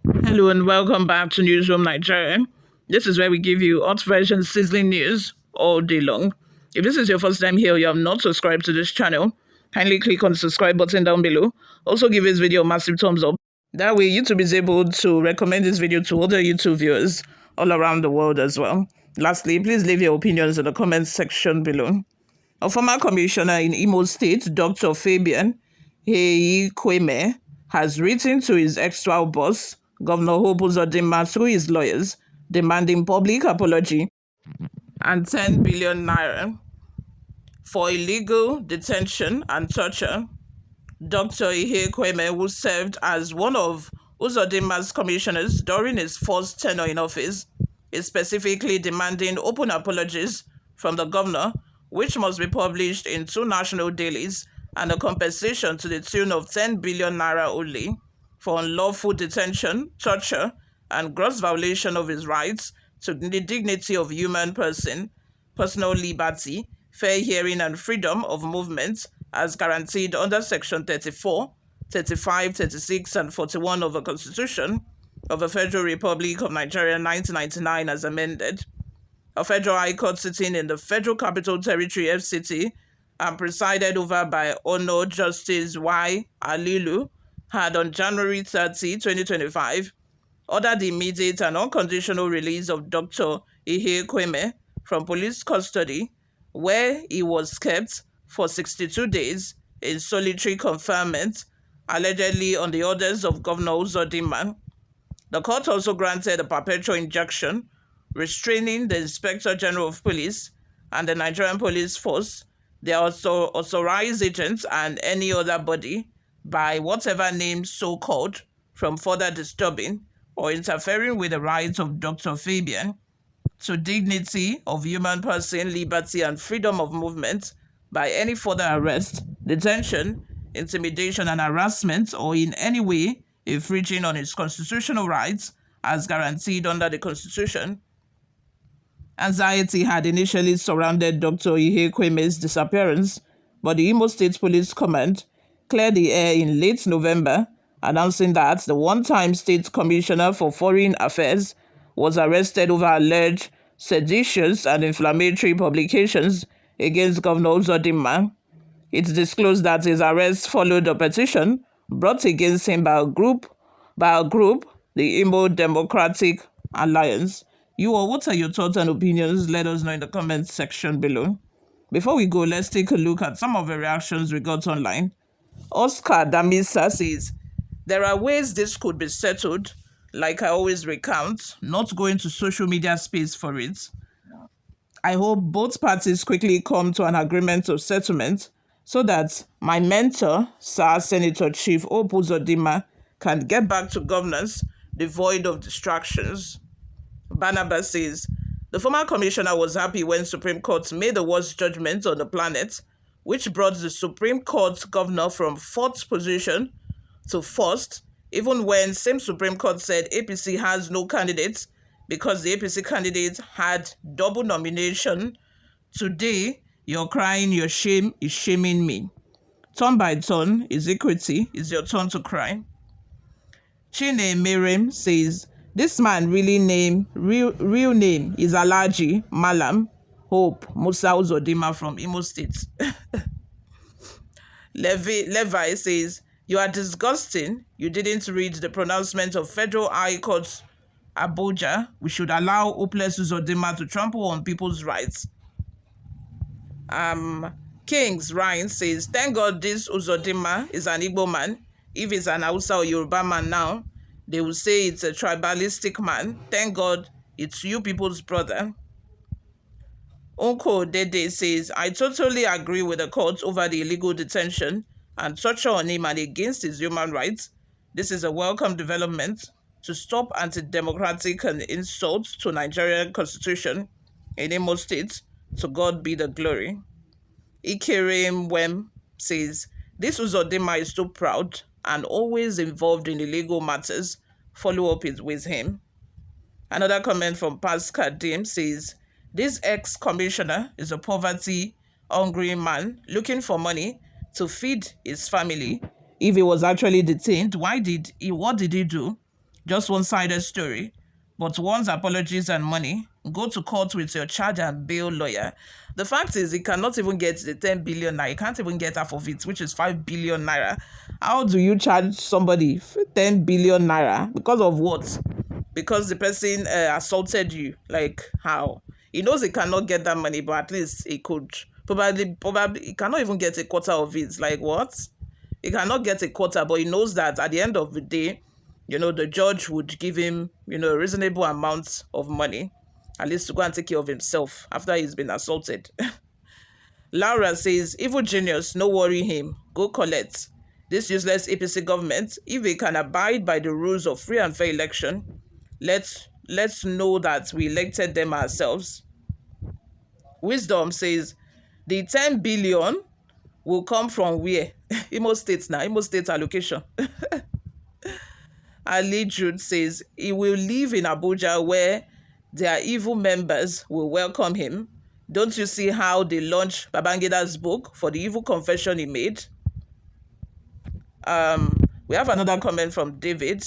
Hello and welcome back to Newsroom Nigeria. This is where we give you hot version sizzling news all day long. If this is your first time here, you have not subscribed to this channel, kindly click on the subscribe button down below. Also give this video a massive thumbs up. That way YouTube is able to recommend this video to other YouTube viewers all around the world as well. Lastly, please leave your opinions in the comments section below. A former commissioner in Imo State, Dr. Fabian Kweme, has written to his ex-trial boss, Governor Uzodimma, through his lawyers, demanding public apology and 10 billion naira for illegal detention and torture. Dr. Kweme, who served as one of Uzodimma's commissioners during his first tenure in office, is specifically demanding open apologies from the governor, which must be published in two national dailies, and a compensation to the tune of 10 billion naira only for unlawful detention, torture, and gross violation of his rights to the dignity of human person, personal liberty, fair hearing, and freedom of movement as guaranteed under Section 34, 35, 36, and 41 of the Constitution of the Federal Republic of Nigeria 1999 as amended. A federal high court sitting in the Federal Capital Territory FCT and presided over by Honored Justice Y. Alilu had on January 30, 2025, ordered the immediate and unconditional release of Dr. Kweme from police custody, where he was kept for 62 days in solitary confinement, allegedly on the orders of Governor Uzodimma. The court also granted a perpetual injunction restraining the Inspector General of Police and the Nigerian Police Force, their authorized agents, and any other body by whatever name so called from further disturbing or interfering with the rights of Dr. Fabian to dignity of human person, liberty, and freedom of movement by any further arrest, detention, intimidation, and harassment, or in any way infringing on his constitutional rights as guaranteed under the Constitution. Anxiety had initially surrounded Dr. Kweme's disappearance, but the Imo State Police Command cleared the air in late November, announcing that the one-time State Commissioner for Foreign Affairs was arrested over alleged seditious and inflammatory publications against Governor Uzodimma. It disclosed that his arrest followed a petition brought against him by a group, the Imo Democratic Alliance. What are your thoughts and opinions? Let us know in the comments section below. Before we go, let's take a look at some of the reactions we got online. Oscar Damisa says, there are ways this could be settled, like I always recount, not going to social media space for it. I hope both parties quickly come to an agreement of settlement so that my mentor, Sir Senator Chief Hope Uzodimma, can get back to governance devoid of distractions. Barnabas says, the former commissioner was happy when Supreme Court made the worst judgment on the planet, which brought the Supreme Court governor from fourth position to first, even when same Supreme Court said APC has no candidates because the APC candidate had double nomination. Today, you're crying, your shame is shaming me. Turn by turn is equity, it's your turn to cry. Chine Miriam says, this man real name is Alaji Malam Hope Musa Uzodimma from Imo State. Levi says, you are disgusting. You didn't read the pronouncement of Federal High Court Abuja. We should allow hopeless Uzodimma to trample on people's rights. Kings Ryan says, thank God this Uzodimma is an Igbo man. If it's an Hausa or Yoruba man now, they will say it's a tribalistic man. Thank God it's you people's brother. Unko Dede says, I totally agree with the court over the illegal detention and torture on him and against his human rights. This is a welcome development to stop anti-democratic and insults to Nigerian constitution in Imo State. To God be the glory. Ikere Mwem says, this Uzodimma is too proud and always involved in illegal matters. Follow up with him. Another comment from Pascal Dim says, this ex-commissioner is a poverty-hungry man looking for money to feed his family. If he was actually detained, what did he do? Just one-sided story. But once apologies and money, go to court with your charge and bail lawyer. The fact is, he cannot even get the 10 billion naira. He can't even get half of it, which is 5 billion naira. How do you charge somebody 10 billion naira? Because of what? Because the person assaulted you. Like, how? He knows he cannot get that money, but at least he could. Probably, he cannot even get a quarter of it. Like, what? He cannot get a quarter, but he knows that at the end of the day, the judge would give him, a reasonable amount of money, at least to go and take care of himself after he's been assaulted. Laura says, evil genius, no worry him. Go collect. This useless APC government, if they can abide by the rules of free and fair election, let's know that we elected them ourselves. Wisdom says, the 10 billion will come from where? Imo State now, Imo State allocation. Ali Jude says he will live in Abuja where their evil members will welcome him. Don't you see how they launched Babangida's book for the evil confession he made? We have another comment from David,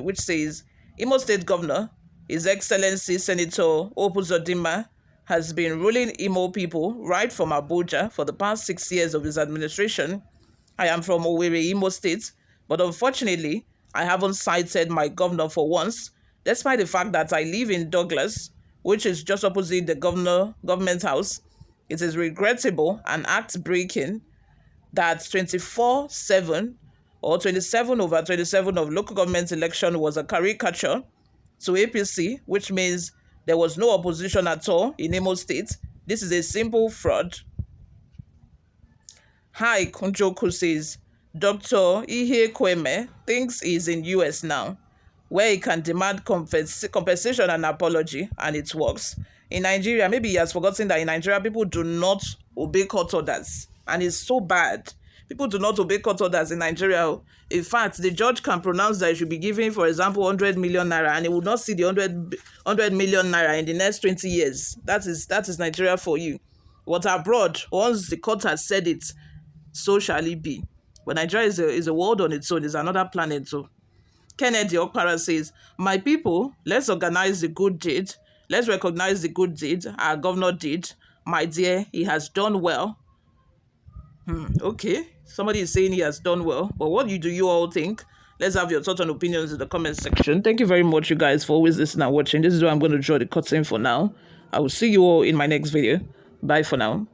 which says, Imo State Governor, His Excellency Senator Uzodimma, has been ruling Imo people right from Abuja for the past 6 years of his administration. I am from Owerri, Imo State, but unfortunately, I haven't cited my governor for once, despite the fact that I live in Douglas, which is just opposite the government house. It is regrettable and act-breaking that 24/7 or 27/27 of local government election was a caricature to APC, which means there was no opposition at all in Imo State. This is a simple fraud. Hi, Kunjoku says, Dr. Ihe Kweme thinks he's in US now, where he can demand compensation and apology, and it works. In Nigeria, maybe he has forgotten that in Nigeria, people do not obey court orders, and it's so bad. People do not obey court orders in Nigeria. In fact, the judge can pronounce that he should be giving, for example, 100 million naira, and he will not see the 100 million naira in the next 20 years. That is Nigeria for you. What abroad, once the court has said it, so shall it be. But Nigeria is a world on its own. It's another planet. So Kennedy Okpara says, my people, let's organize the good deed. Let's recognize the good deed our governor did. My dear, he has done well. Okay, somebody is saying he has done well. But what do you all think? Let's have your thoughts and opinions in the comment section. Thank you very much, you guys, for always listening and watching. This is where I'm going to draw the curtain for now. I will see you all in my next video. Bye for now.